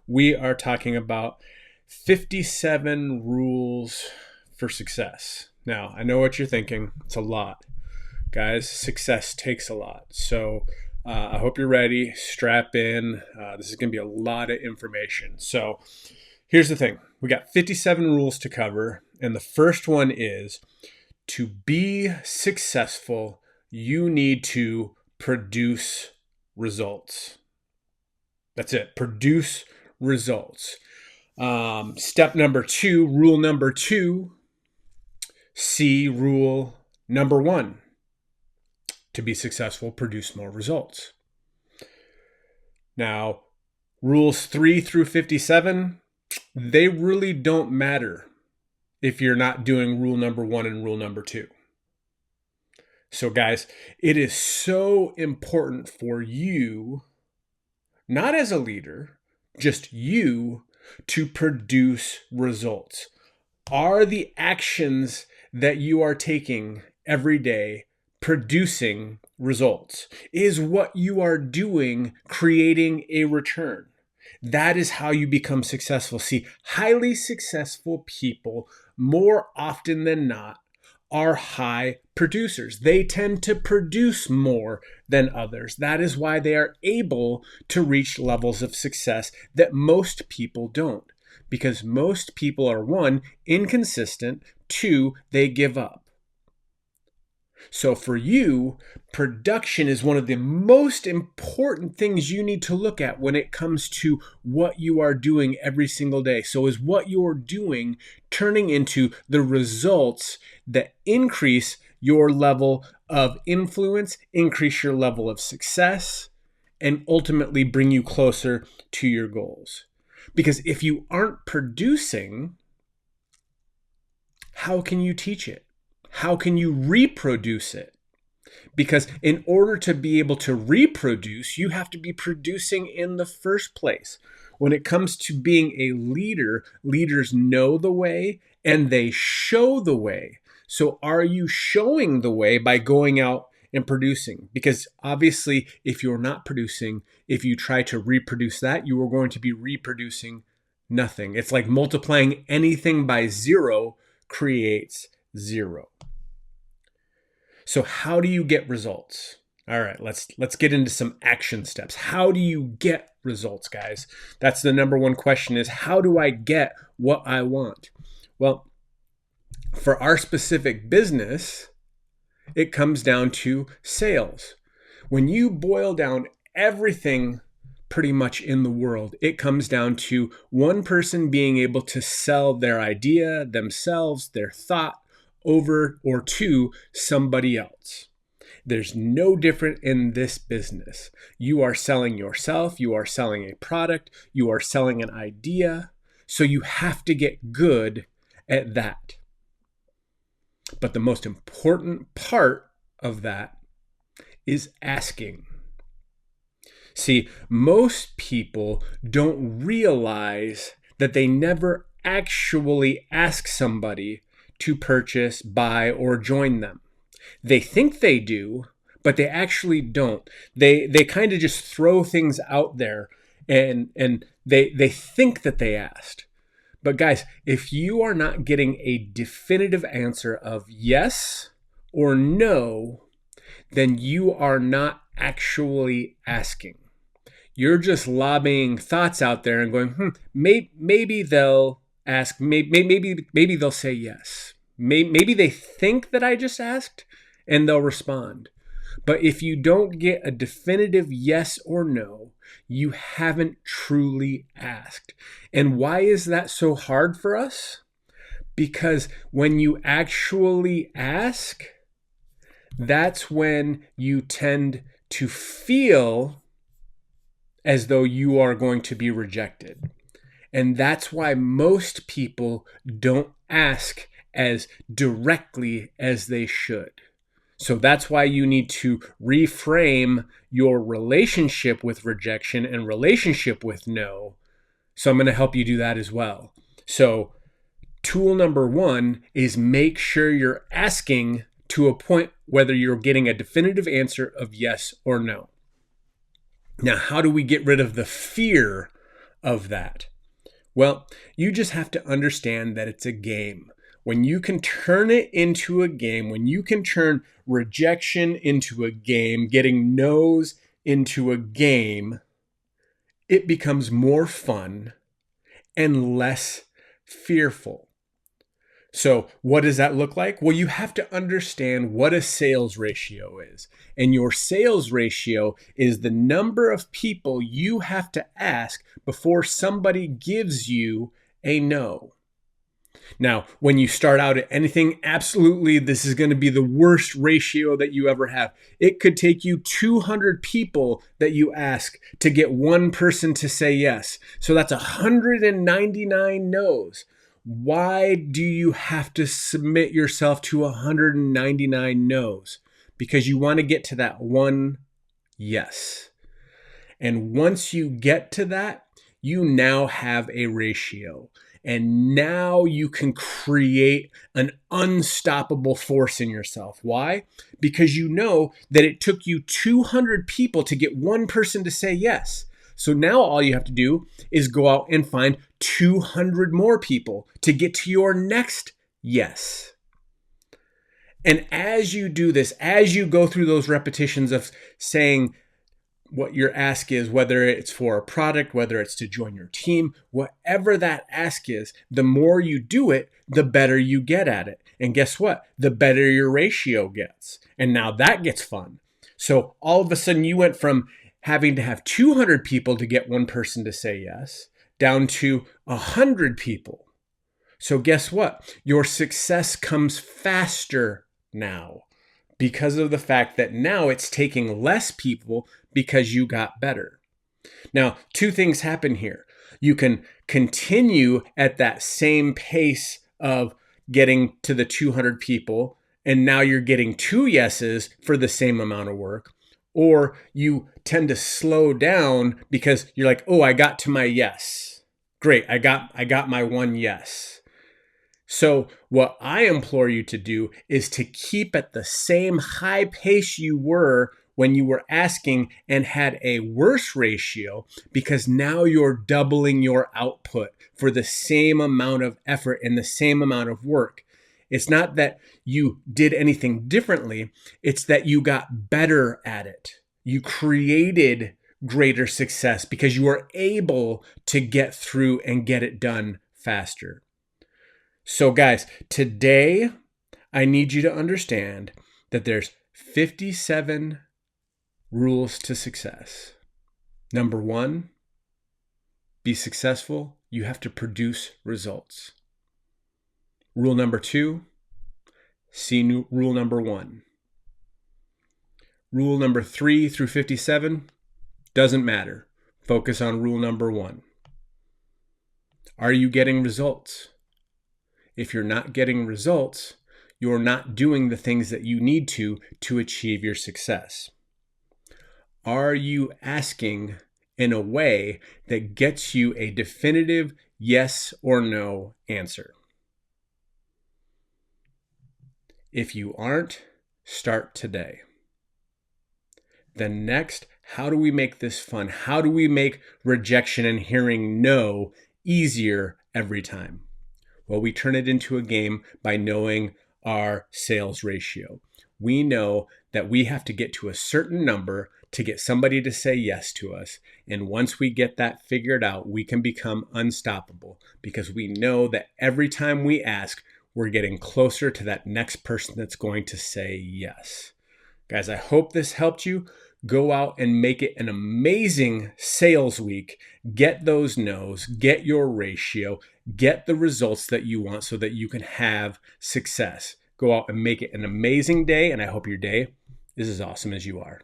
we are talking about 57 rules for success. Now, I know what you're thinking. It's a lot. Guys, success takes a lot. So I hope you're ready. Strap in. This is going to be a lot of information. So here's the thing. We got 57 rules to cover. And the first one is to be successful, you need to produce results. That's it. Produce results. Step number 2, rule number 2, see rule number 1. To be successful, produce more results. Now, rules 3 through 57, they really don't matter if you're not doing rule number 1 and rule number 2. So guys, it is so important for you, not as a leader, just you, to produce results. Are the actions that you are taking every day producing results? Is what you are doing creating a return? That is how you become successful. See, highly successful people, more often than not, are high producers. They tend to produce more than others. That is why they are able to reach levels of success that most people don't. Because most people are, 1, inconsistent, 2, they give up. So for you, production is one of the most important things you need to look at when it comes to what you are doing every single day. So is what you're doing turning into the results that increase your level of influence, increase your level of success, and ultimately bring you closer to your goals? Because if you aren't producing, how can you teach it? How can you reproduce it? Because in order to be able to reproduce, you have to be producing in the first place. When it comes to being a leader, leaders know the way and they show the way. So are you showing the way by going out and producing? Because obviously, if you're not producing, if you try to reproduce that, you are going to be reproducing nothing. It's like multiplying anything by 0 creates 0. So how do you get results? All right, let's get into some action steps. How do you get results, guys? That's the number one question, is how do I get what I want? Well, for our specific business, it comes down to sales. When you boil down everything pretty much in the world, it comes down to one person being able to sell their idea, themselves, their thought, over or to somebody else. There's no different in this business. You are selling yourself, you are selling a product, you are selling an idea, so you have to get good at that. But the most important part of that is asking. See, most people don't realize that they never actually ask somebody to purchase, buy, or join them. They think they do, but they actually don't. They kind of just throw things out there and they think that they asked. But guys, if you are not getting a definitive answer of yes or no, then you are not actually asking. You're just lobbing thoughts out there and going, maybe they'll ask, maybe they'll say yes. Maybe they think that I just asked and they'll respond. But if you don't get a definitive yes or no, you haven't truly asked. And why is that so hard for us? Because when you actually ask, that's when you tend to feel as though you are going to be rejected. And that's why most people don't ask as directly as they should. So that's why you need to reframe your relationship with rejection and relationship with no. So I'm going to help you do that as well. So tool number 1 is make sure you're asking to a point whether you're getting a definitive answer of yes or no. Now, how do we get rid of the fear of that? Well, you just have to understand that it's a game. When you can turn it into a game, when you can turn rejection into a game, getting no's into a game, it becomes more fun and less fearful. So what does that look like? Well, you have to understand what a sales ratio is. And your sales ratio is the number of people you have to ask before somebody gives you a no. Now, when you start out at anything, absolutely, this is going to be the worst ratio that you ever have. It could take you 200 people that you ask to get one person to say yes. So that's 199 no's. Why do you have to submit yourself to 199 no's? Because you want to get to that one yes. And once you get to that, you now have a ratio. And now you can create an unstoppable force in yourself. Why? Because you know that it took you 200 people to get one person to say yes. So now all you have to do is go out and find 200 more people to get to your next yes. And as you do this, as you go through those repetitions of saying what your ask is, whether it's for a product, whether it's to join your team, whatever that ask is, the more you do it, the better you get at it. And guess what? The better your ratio gets. And now that gets fun. So all of a sudden you went from having to have 200 people to get one person to say yes down to 100 people. So guess what? Your success comes faster now because of the fact that now it's taking less people because you got better. Now, two things happen here. You can continue at that same pace of getting to the 200 people, and now you're getting 2 yeses for the same amount of work. Or you tend to slow down because you're like, oh, I got to my yes. Great, I got my 1 yes. So what I implore you to do is to keep at the same high pace you were when you were asking and had a worse ratio, because now you're doubling your output for the same amount of effort and the same amount of work. It's not that you did anything differently. It's that you got better at it. You created greater success because you were able to get through and get it done faster. So guys, today I need you to understand that there's 57 rules to success. Number 1, be successful. You have to produce results. Rule number 2, see rule number 1. Rule number 3 through 57 doesn't matter. Focus on rule number 1. Are you getting results? If you're not getting results, you're not doing the things that you need to achieve your success. Are you asking in a way that gets you a definitive yes or no answer? If you aren't, start today. Then next, how do we make this fun? How do we make rejection and hearing no easier every time? Well, we turn it into a game by knowing our sales ratio. We know that we have to get to a certain number to get somebody to say yes to us. And once we get that figured out, we can become unstoppable because we know that every time we ask, we're getting closer to that next person that's going to say yes. Guys, I hope this helped you. Go out and make it an amazing sales week. Get those no's, get your ratio, get the results that you want so that you can have success. Go out and make it an amazing day, and I hope your day is as awesome as you are.